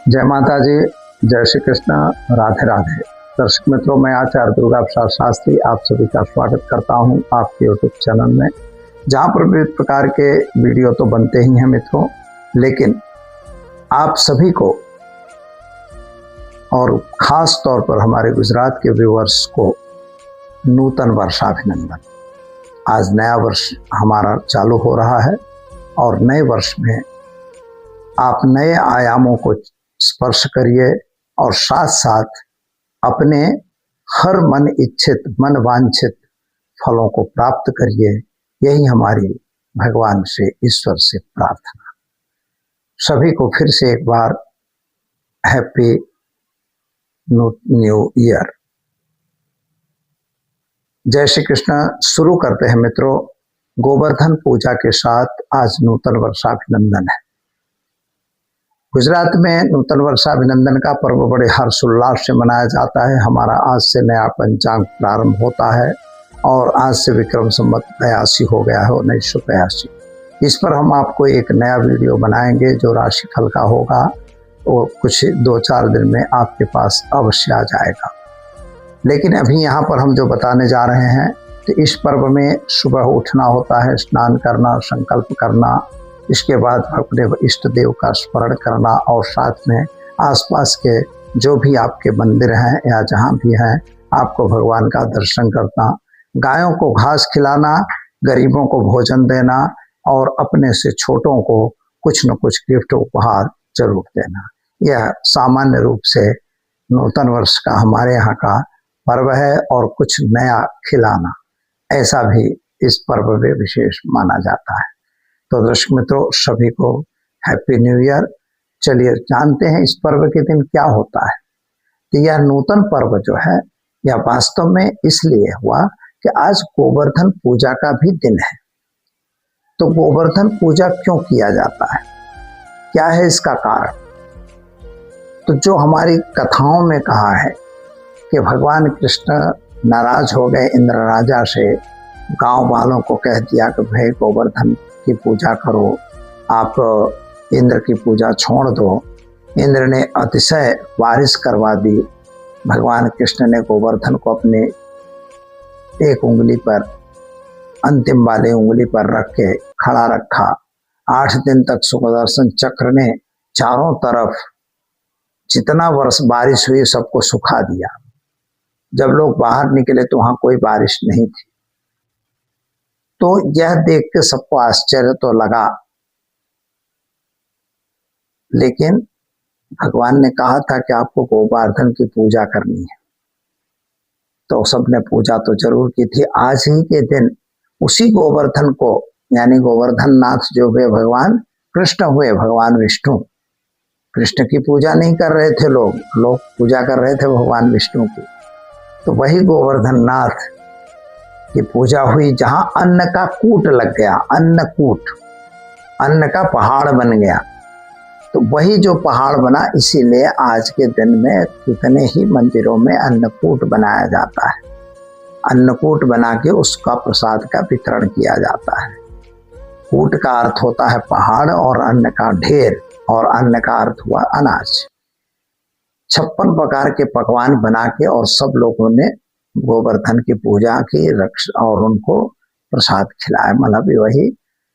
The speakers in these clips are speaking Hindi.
जय माता जी, जय श्री कृष्ण, राधे राधे। दर्शक मित्रों, मैं आचार्य दुर्गा प्रसाद शास्त्री आप सभी का स्वागत करता हूं आपके यूट्यूब चैनल में, जहां पर विविध प्रकार के वीडियो तो बनते ही हैं मित्रों, लेकिन आप सभी को और खास तौर पर हमारे गुजरात के व्यूअर्स को नूतन वर्षाभिनंदन। आज नया वर्ष हमारा चालू हो रहा है और नए वर्ष में आप नए आयामों को स्पर्श करिए और साथ साथ अपने हर मन इच्छित, मन वांछित फलों को प्राप्त करिए। यही हमारी भगवान से, ईश्वर से प्रार्थना। सभी को फिर से एक बार हैप्पी न्यू ईयर। जय श्री कृष्ण। शुरू करते हैं मित्रों। गोवर्धन पूजा के साथ आज नूतन वर्षाभिनंदन है। गुजरात में नूतन वर्षाभिनंदन का पर्व बड़े हर्षोल्लास से मनाया जाता है। हमारा आज से नया पंचांग प्रारंभ होता है और आज से विक्रम संवत 82 हो गया है, 1982। इस पर हम आपको एक नया वीडियो बनाएंगे जो राशिफल का होगा और कुछ 2-4 दिन में आपके पास अवश्य आ जाएगा। लेकिन अभी यहाँ पर हम जो बताने जा रहे हैं कि इस पर्व में सुबह उठना होता है, स्नान करना, संकल्प करना, इसके बाद अपने इष्ट देव का स्मरण करना और साथ में आसपास के जो भी आपके मंदिर हैं या जहाँ भी हैं आपको भगवान का दर्शन करना, गायों को घास खिलाना, गरीबों को भोजन देना और अपने से छोटों को कुछ न कुछ गिफ्ट उपहार जरूर देना। यह सामान्य रूप से नूतन वर्ष का हमारे यहाँ का पर्व है और कुछ नया खिलाना ऐसा भी इस पर्व में विशेष माना जाता है। तो दर्शक मित्रों, सभी को हैप्पी न्यू ईयर। चलिए जानते हैं इस पर्व के दिन क्या होता है। तो यह नूतन पर्व जो है यह वास्तव में इसलिए हुआ कि आज गोवर्धन पूजा का भी दिन है। तो गोवर्धन पूजा क्यों किया जाता है, क्या है इसका कारण? तो जो हमारी कथाओं में कहा है कि भगवान कृष्ण नाराज हो गए इंद्र राजा से, गांव वालों को कह दिया कि भाई गोवर्धन की पूजा करो, आप इंद्र की पूजा छोड़ दो। इंद्र ने अतिशय बारिश करवा दी। भगवान कृष्ण ने गोवर्धन को अपने एक उंगली पर, अंतिम वाली उंगली पर रख के खड़ा रखा। 8 दिन तक सुदर्शन चक्र ने चारों तरफ जितना वर्ष बारिश हुई सबको सुखा दिया। जब लोग बाहर निकले तो वहां कोई बारिश नहीं थी। तो यह देख के सबको आश्चर्य तो लगा, लेकिन भगवान ने कहा था कि आपको गोवर्धन की पूजा करनी है, तो सबने पूजा तो जरूर की थी। आज ही के दिन उसी गोवर्धन को, यानी गोवर्धन नाथ जो हुए भगवान कृष्ण हुए, भगवान विष्णु, कृष्ण की पूजा नहीं कर रहे थे लोग पूजा कर रहे थे भगवान विष्णु की। तो वही गोवर्धन नाथ की पूजा हुई जहां अन्न का कूट लग गया, अन्नकूट, अन्न का पहाड़ बन गया। तो वही जो पहाड़ बना, इसीलिए आज के दिन में कितने ही मंदिरों में अन्नकूट बनाया जाता है। अन्नकूट बना के उसका प्रसाद का वितरण किया जाता है। कूट का अर्थ होता है पहाड़ और अन्न का ढेर, और अन्न का अर्थ हुआ अनाज। 56 प्रकार के पकवान बना के और सब लोगों ने गोवर्धन की पूजा की, रक्षा और उनको प्रसाद खिलाया, मतलब वही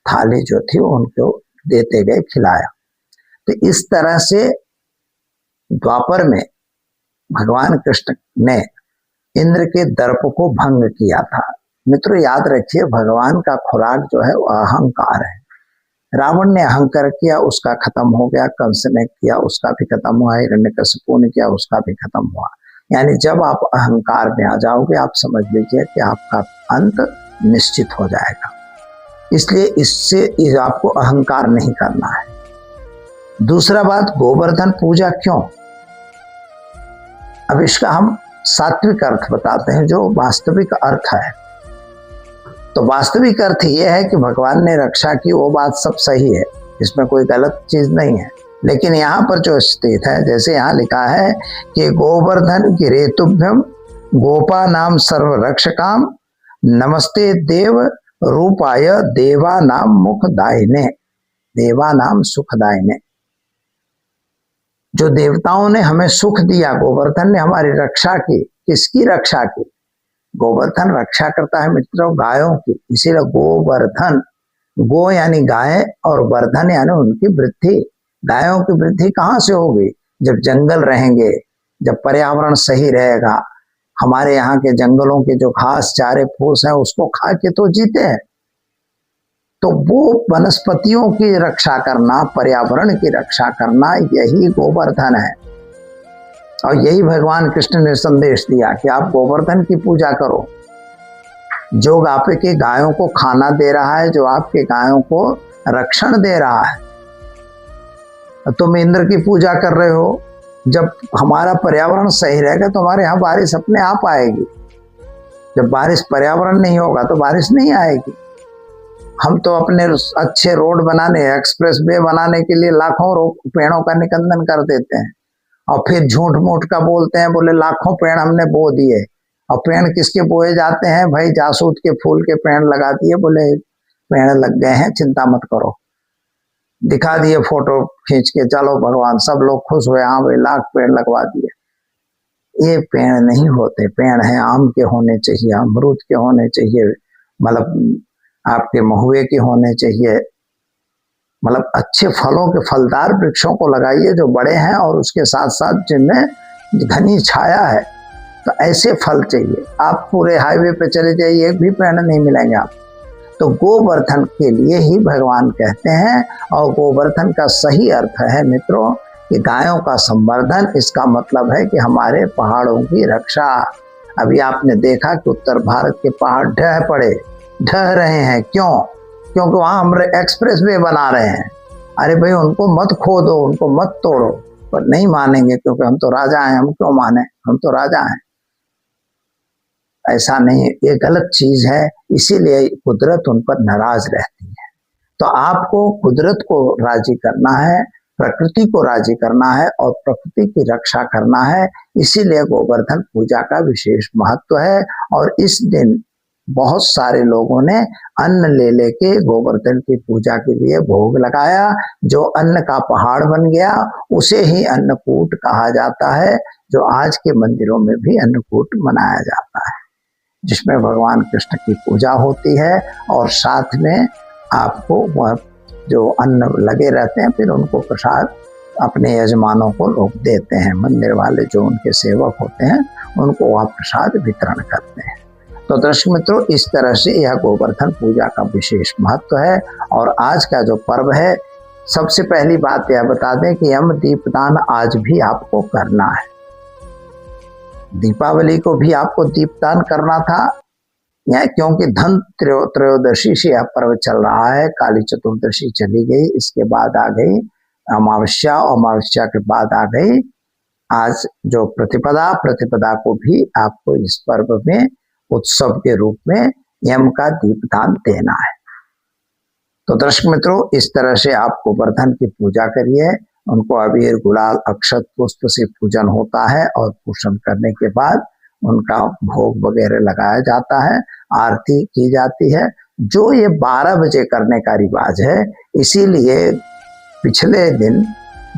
थाली जो थी उनको देते गए, खिलाया। तो इस तरह से द्वापर में भगवान कृष्ण ने इंद्र के दर्प को भंग किया था। मित्रों याद रखिए, भगवान का खुराक जो है वो अहंकार है। रावण ने अहंकार किया, उसका खत्म हो गया। कंस ने किया, उसका भी खत्म हुआ। हिरण्यकशिपु ने किया, उसका भी खत्म हुआ। यानी जब आप अहंकार में आ जाओगे, आप समझ लीजिए कि आपका अंत निश्चित हो जाएगा। इसलिए इससे आपको अहंकार नहीं करना है। दूसरा बात, गोवर्धन पूजा क्यों? अब इसका हम सात्विक अर्थ बताते हैं, जो वास्तविक अर्थ है। तो वास्तविक अर्थ यह है कि भगवान ने रक्षा की, वो बात सब सही है, इसमें कोई गलत चीज नहीं है। लेकिन यहाँ पर जो स्थित है, जैसे यहाँ लिखा है कि गोवर्धन गिरेतुभ्यम गोपा नाम सर्व रक्षकाम नमस्ते देव रूपाय देवा नाम मुखदायिने, देवा नाम सुखदायिने। जो देवताओं ने हमें सुख दिया, गोवर्धन ने हमारी रक्षा की। किसकी रक्षा की? गोवर्धन रक्षा करता है मित्रों गायों की, इसीलिए गोवर्धन, गो यानी गाय और वर्धन यानी उनकी वृद्धि। गायों की वृद्धि कहाँ से होगी? जब जंगल रहेंगे, जब पर्यावरण सही रहेगा। हमारे यहाँ के जंगलों के जो घास चारे फूस हैं उसको खा के तो जीते हैं। तो वो वनस्पतियों की रक्षा करना, पर्यावरण की रक्षा करना, यही गोवर्धन है। और यही भगवान कृष्ण ने संदेश दिया कि आप गोवर्धन की पूजा करो, जो आपके गायों को खाना दे रहा है, जो आपके गायों को रक्षण दे रहा है। तुम इंद्र की पूजा कर रहे हो, जब हमारा पर्यावरण सही रहेगा तो हमारे यहाँ बारिश अपने आप आएगी। जब बारिश, पर्यावरण नहीं होगा तो बारिश नहीं आएगी। हम तो अपने अच्छे रोड बनाने, एक्सप्रेस वे बनाने के लिए लाखों पेड़ों का निकंदन कर देते हैं और फिर झूठ मूठ का बोलते हैं, बोले लाखों पेड़ हमने बो दिए। और पेड़ किसके बोए जाते हैं? भाई जासूद के फूल के पेड़ लगा दिए, बोले पेड़ लग गए हैं, चिंता मत करो। दिखा दिए फोटो खींच के, चलो भगवान, सब लोग खुश हुए, हाँ भाई लाख पेड़ लगवा दिए। ये पेड़ नहीं होते। पेड़ हैं आम के होने चाहिए, अमरूद के होने चाहिए, मतलब आपके महुए के होने चाहिए, मतलब अच्छे फलों के फलदार वृक्षों को लगाइए जो बड़े हैं और उसके साथ साथ जिनमें घनी छाया है। तो ऐसे फल चाहिए। आप पूरे हाईवे पे चले जाइए, एक भी पेड़ नहीं मिलेंगे आप। तो गोवर्धन के लिए ही भगवान कहते हैं। और गोवर्धन का सही अर्थ है मित्रों कि गायों का संवर्धन। इसका मतलब है कि हमारे पहाड़ों की रक्षा। अभी आपने देखा कि उत्तर भारत के पहाड़ ढह रहे हैं। क्यों? क्योंकि वहां हम एक्सप्रेस वे बना रहे हैं। अरे भाई उनको मत खोदो, उनको मत तोड़ो, पर नहीं मानेंगे क्योंकि हम तो राजा हैं। हम क्यों माने? हम तो राजा हैं। ऐसा नहीं है, ये गलत चीज है। इसीलिए कुदरत उन पर नाराज रहती है। तो आपको कुदरत को राजी करना है, प्रकृति को राजी करना है और प्रकृति की रक्षा करना है। इसीलिए गोवर्धन पूजा का विशेष महत्व है। और इस दिन बहुत सारे लोगों ने अन्न ले लेके गोवर्धन की पूजा के लिए भोग लगाया। जो अन्न का पहाड़ बन गया उसे ही अन्नकूट कहा जाता है, जो आज के मंदिरों में भी अन्नकूट मनाया जाता है, जिसमें भगवान कृष्ण की पूजा होती है और साथ में आपको वह जो अन्न लगे रहते हैं, फिर उनको प्रसाद अपने यजमानों को लोग देते हैं। मंदिर वाले जो उनके सेवक होते हैं उनको वह प्रसाद वितरण करते हैं। तो दर्शक मित्रों, इस तरह से यह गोवर्धन पूजा का विशेष महत्व है। और आज का जो पर्व है, सबसे पहली बात यह बता दें कि यम दीपदान आज भी आपको करना है। दीपावली को भी आपको दीपदान करना था, क्योंकि धन त्रयोदशी से यह पर्व चल रहा है। काली चतुर्दशी चली गई, इसके बाद आ गई अमावस्या, और अमावस्या के बाद आ गई आज जो प्रतिपदा को भी आपको इस पर्व में उत्सव के रूप में यम का दीपदान देना है। तो दर्शक मित्रों, इस तरह से आप गोवर्धन की पूजा करिए। उनको अबीर गुलाल अक्षत पुष्प से पूजन होता है और पूजन करने के बाद उनका भोग वगैरह लगाया जाता है, आरती की जाती है। जो ये 12 बजे करने का रिवाज है, इसीलिए पिछले दिन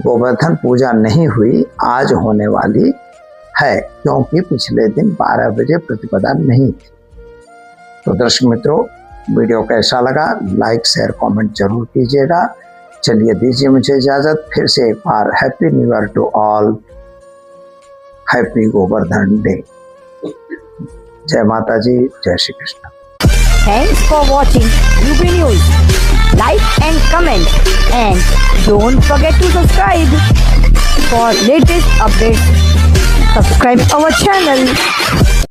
गोवर्धन पूजा नहीं हुई, आज होने वाली है, क्योंकि पिछले दिन 12 बजे प्रतिपदा नहीं थी। तो दर्शक मित्रों, वीडियो कैसा लगा? लाइक शेयर कमेंट जरूर कीजिएगा। चलिए दीजिए मुझे इजाजत। फिर से एक बार happy new year to all, happy Govardhan day. जय माता जी, जय Shri Krishna. Thanks for watching UP news. Like and comment and don't forget to subscribe for latest updates. Subscribe our channel.